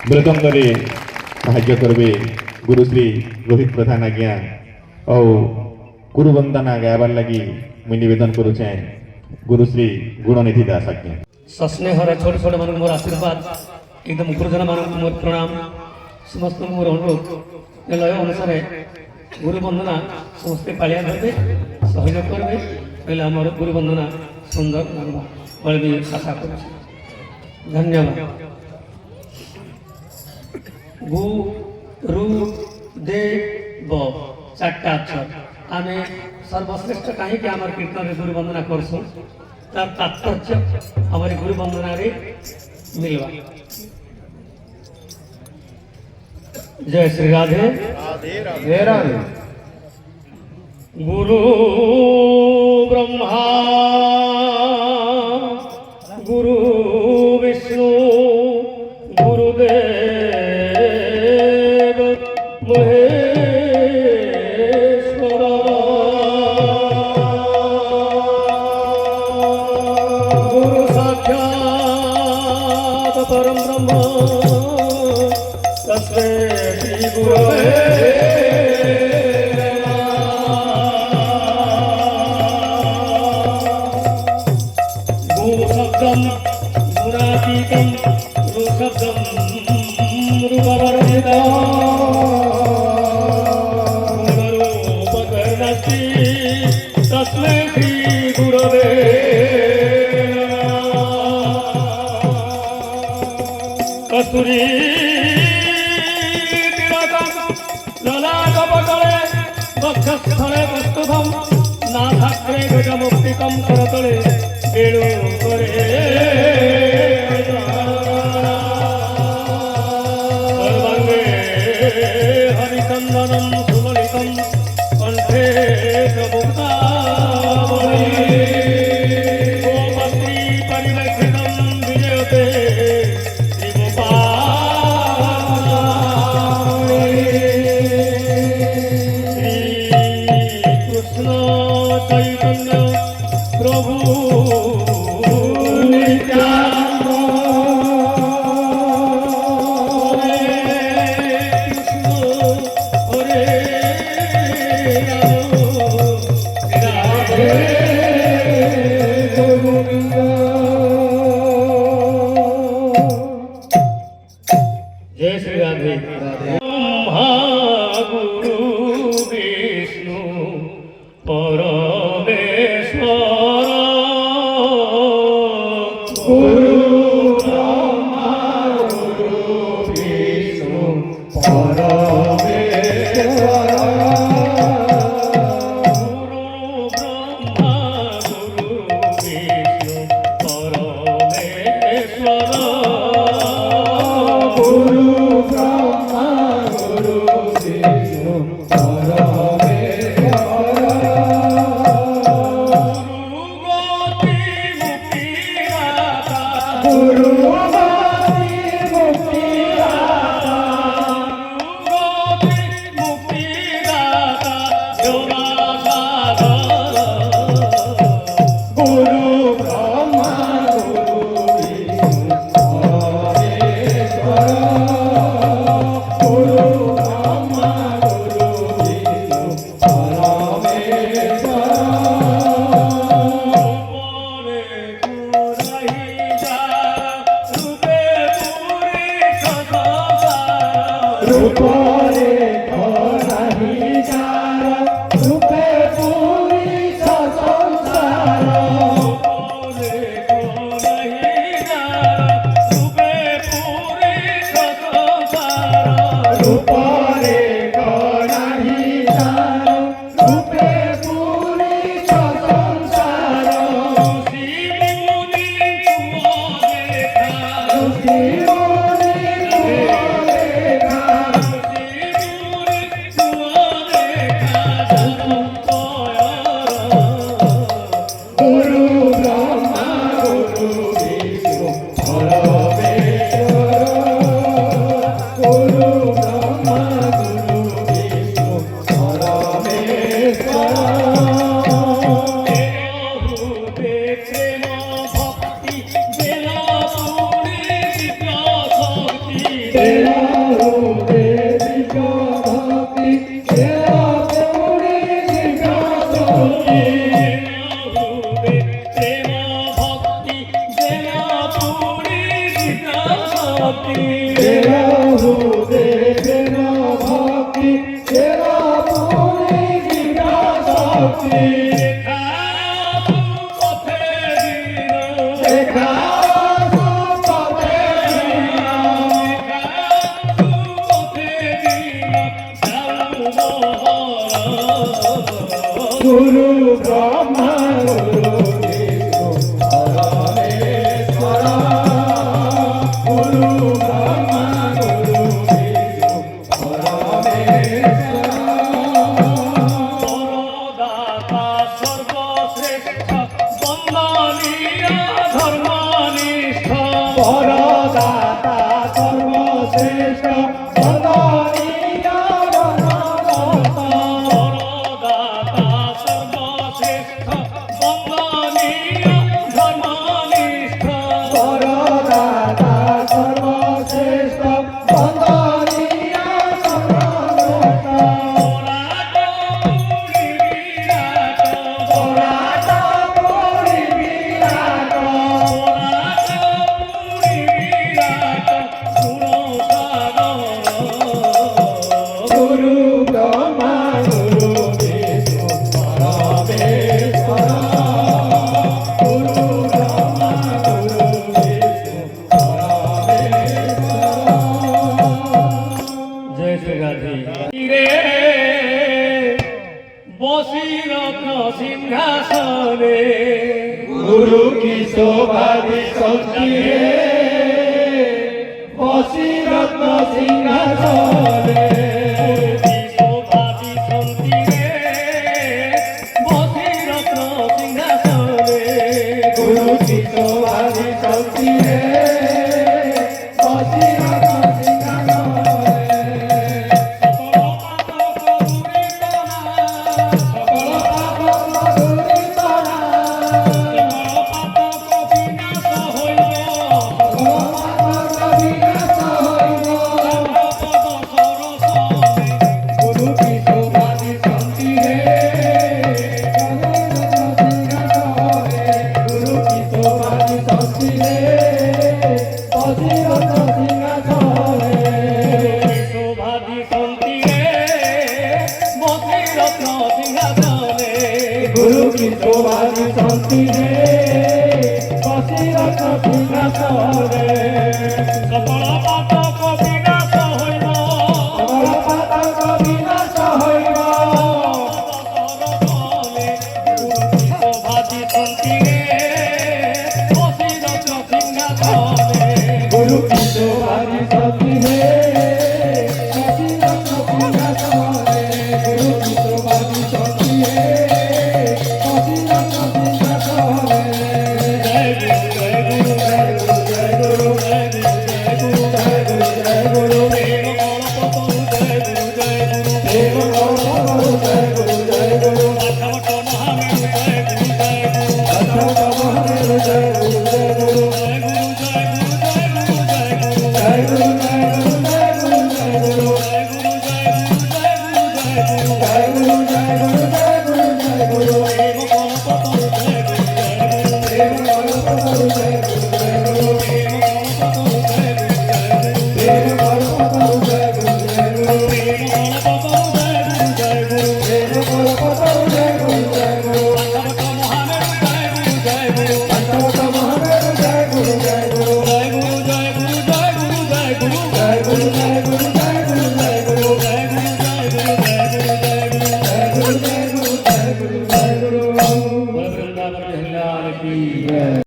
ମୃଦଙ୍ଗରେ ସାହାଯ୍ୟ କରିବେ ଗୁରୁଶ୍ରୀ ରୋହିତ ପ୍ରଧାନ ଆଜ୍ଞା। ଆଉ ଗୁରୁ ବନ୍ଦନା ଗାଇବାର ଲାଗି ମୁଇଁ ନିବେଦନ କରୁଛେ ଗୁରୁଶ୍ରୀ ଗୁଣନିଧି ଦାସ ଆଜ୍ଞା। ସସ୍ନେହର ଛୋଟ ଛୋଟ ମାନଙ୍କୁ ମୋର ଆଶୀର୍ବାଦ, ଏକଦମ ଗୁରୁଜନ ମାନଙ୍କୁ ମୋର ପ୍ରଣାମ। ସମସ୍ତଙ୍କୁ ମୋର ଅନୁରୋଧ ଏ ଲୟ ଅନୁସାରେ ଗୁରୁ ବନ୍ଦନା ସମସ୍ତେ ପାଳିଆ କରିବେ, ସହଯୋଗ କରିବେ, କହିଲେ ଆମର ଗୁରୁ ବନ୍ଦନା ସୁନ୍ଦର ଲାଗିବ ବୋଲି ବି ଆଶା କରୁଛି। ଧନ୍ୟବାଦ। ଗୁରୁ ଦେବ ଚାରିଟା ଅକ୍ଷର ଆମେ ସର୍ବଶ୍ରେଷ୍ଠ କାହିଁକି ଆମର କୀର୍ତ୍ତନରେ ଗୁରୁ ବନ୍ଦନା କରସୁଁ, ତାର ତାତ୍ପର୍ଯ୍ୟ ଆମର ଗୁରୁ ବନ୍ଦନାରେ ମିଳିବା। जय श्री राधे राधे राधे। गुरु ब्रह्मा गुरु विष्णु गुरुदेव महेश्वर गुरु साक्षात परम ब्रह्म तस्मै गुरवे गुरुशब्दं गुणातीतं गुरुशब्दं रूपवर्णितं गुणरूपकर्णस्ति तस्मै श्री गुरवे कस्तूरी स्थले प्रस्तुतम नाथाग्रे गजमुक्तिकं करतले वेणु करे सर्वांगे हरिचंदनं सुललितं कंठे मुक्तावली गोपस्त्री परिलक्षितं विजयते चैतन्य प्रभु नित्यानंद हरे कृष्ण हरे राम राधे गोविंद। जय श्री राधे। गुरु विष्णु परमेश्वर गुरु ब्रह्मा गुरु विष्णु परमेश्वर गुरु ब्रह्मा गुरु विष्णु परमेश्वर गुरु ब्रह्मा गुरु विष्णु तेरा रूपे दिखा भक्ति तेरा पूरी दिखा भक्ति तेरा रूपे तेरा भक्ति तेरा पूरी दिखा भक्ति देखा गुरु ब्रह्मा गुरु विष्णु परमेश्वर गुरु ब्रह्मा गुरु विष्णु परमेश्वर दाता सर्वश्रेष्ठ वंदनीय धर्मनिष्ठ परदाता सर्वश्रेष्ठ वंदनीय वनदाता दाता सर्वश्रेष्ठ वंदनीय धर्मनिष्ठ परदाता सर्वश्रेष्ठ वंदनीय वनदाता विराट पुरी विराट गुरु ब्रह्मा गुरु विष्णु परमेश्वर गुरु ब्रह्मा गुरु विष्णु परमेश्वर जय श्री राधे रे बसी रत्न सिंहासने गुरु की शोभा शक्ति बसी रत्न सिंहासने शोभाति शांति रे बसी रत्न सिंहासने गुरु की शोभा शक्ति बसी रत्न गुरु की शोभा शांति बसी रत्न सिंहासने कपड़ पातक विनाश हইব पातक विनाश हইब शोभाति शांति रे बसी रत्न सिंहासने गुरु की शोभा शक्ति बसी रत्न सिंहासने गुरु की शोभा शक्ति बसी रत्न सिंहासने जय गुरु जय गुरु जय गुरु जय गुरु जय गुरु जय गुरु प्रेम गणपतु जय गुरु देव गुरु जय गुरु जय गुरु अठवट महामेरु जय गुरु अथर्व महादेव जय गुरु जय गुरु जय गुरु जय गुरु जय गुरु जय गुरु जय गुरु जय गुरु जय गुरु जय गुरु जय गुरु जय गुरु जय गुरु जय गुरु जय गुरु जय गुरु जय गुरु जय गुरु प्रेम गणपतु जय गुरु देव गुरु जय गुरु जय गुरु प्रेम गणपतु जय गुरु देव गुरु जय गुरु जय गुरु प्रेम गणपतु जय गुरु देव गुरु जय गुरु